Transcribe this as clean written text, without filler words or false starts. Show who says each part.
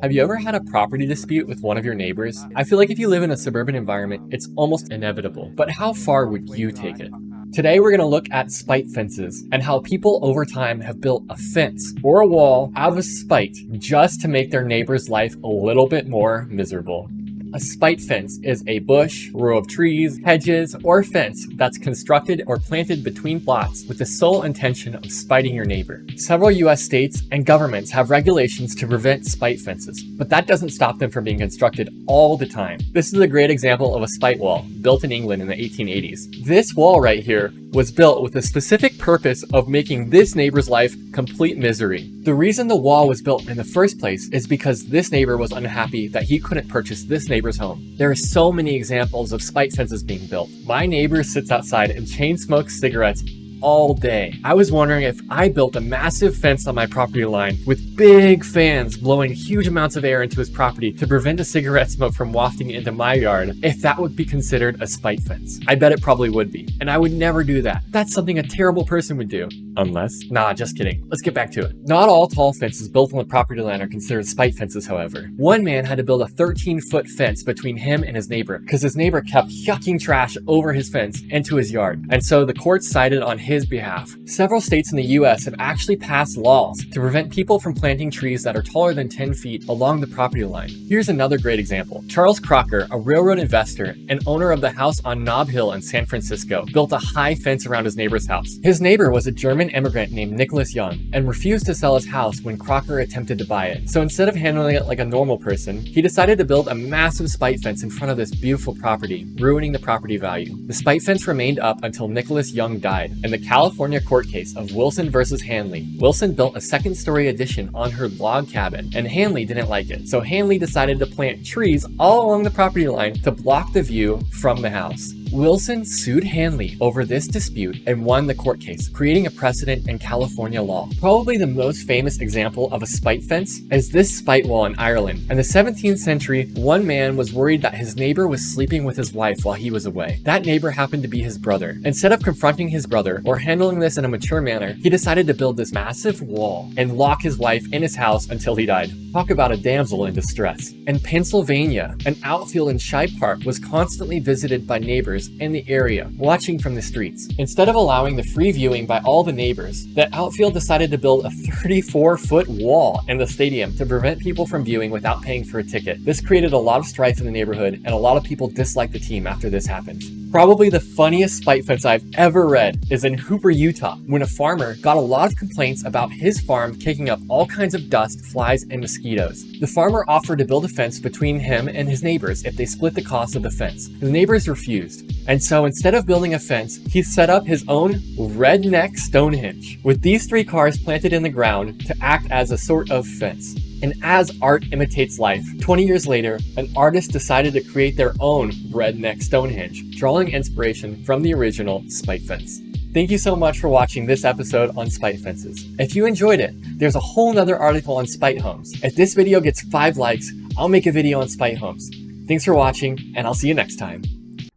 Speaker 1: Have you ever had a property dispute with one of your neighbors? I feel like if you live in a suburban environment, it's almost inevitable. But how far would you take it? Today we're going to look at spite fences and how people over time have built a fence or a wall out of spite just to make their neighbor's life a little bit more miserable. A spite fence is a bush, row of trees, hedges, or fence that's constructed or planted between plots with the sole intention of spiting your neighbor. Several US states and governments have regulations to prevent spite fences, but that doesn't stop them from being constructed all the time. This is a great example of a spite wall built in England in the 1880s. This wall right here was built with the specific purpose of making this neighbor's life complete misery. The reason the wall was built in the first place is because this neighbor was unhappy that he couldn't purchase this neighbor's home. There are so many examples of spite fences being built. My neighbor sits outside and chain smokes cigarettes all day. I was wondering if I built a massive fence on my property line with big fans blowing huge amounts of air into his property to prevent the cigarette smoke from wafting into my yard, if that would be considered a spite fence. I bet it probably would be, and I would never do that. That's something a terrible person would do. Nah, just kidding. Let's get back to it. Not all tall fences built on the property line are considered spite fences, however. One man had to build a 13-foot fence between him and his neighbor because his neighbor kept yucking trash over his fence into his yard, and so the court sided on his behalf. Several states in the US have actually passed laws to prevent people from planting trees that are taller than 10 feet along the property line. Here's another great example. Charles Crocker, a railroad investor and owner of the house on Nob Hill in San Francisco, built a high fence around his neighbor's house. His neighbor was a German immigrant named Nicholas Young and refused to sell his house when Crocker attempted to buy it. So instead of handling it like a normal person, he decided to build a massive spite fence in front of this beautiful property, ruining the property value. The spite fence remained up until Nicholas Young died. In the California court case of Wilson versus Hanley, Wilson built a second-story addition on her log cabin, and Hanley didn't like it. So Hanley decided to plant trees all along the property line to block the view from the house. Wilson sued Hanley over this dispute and won the court case, creating a precedent in California law. Probably the most famous example of a spite fence is this spite wall in Ireland. In the 17th century, one man was worried that his neighbor was sleeping with his wife while he was away. That neighbor happened to be his brother. Instead of confronting his brother or handling this in a mature manner, he decided to build this massive wall and lock his wife in his house until he died. Talk about a damsel in distress. In Pennsylvania, an outfield in Shibe Park was constantly visited by neighbors in the area, watching from the streets. Instead of allowing the free viewing by all the neighbors, the outfield decided to build a 34-foot wall in the stadium to prevent people from viewing without paying for a ticket. This created a lot of strife in the neighborhood, and a lot of people disliked the team after this happened. Probably the funniest spite fence I've ever read is in Hooper, Utah, when a farmer got a lot of complaints about his farm kicking up all kinds of dust, flies, and mosquitoes. The farmer offered to build a fence between him and his neighbors if they split the cost of the fence. The neighbors refused, and so instead of building a fence, he set up his own redneck Stonehenge, with these 3 cars planted in the ground to act as a sort of fence. And as art imitates life, 20 years later, an artist decided to create their own redneck Stonehenge, drawing inspiration from the original spite fence. Thank you so much for watching this episode on spite fences. If you enjoyed it, there's a whole nother article on spite homes. If this video gets 5 likes, I'll make a video on spite homes. Thanks for watching, and I'll see you next time.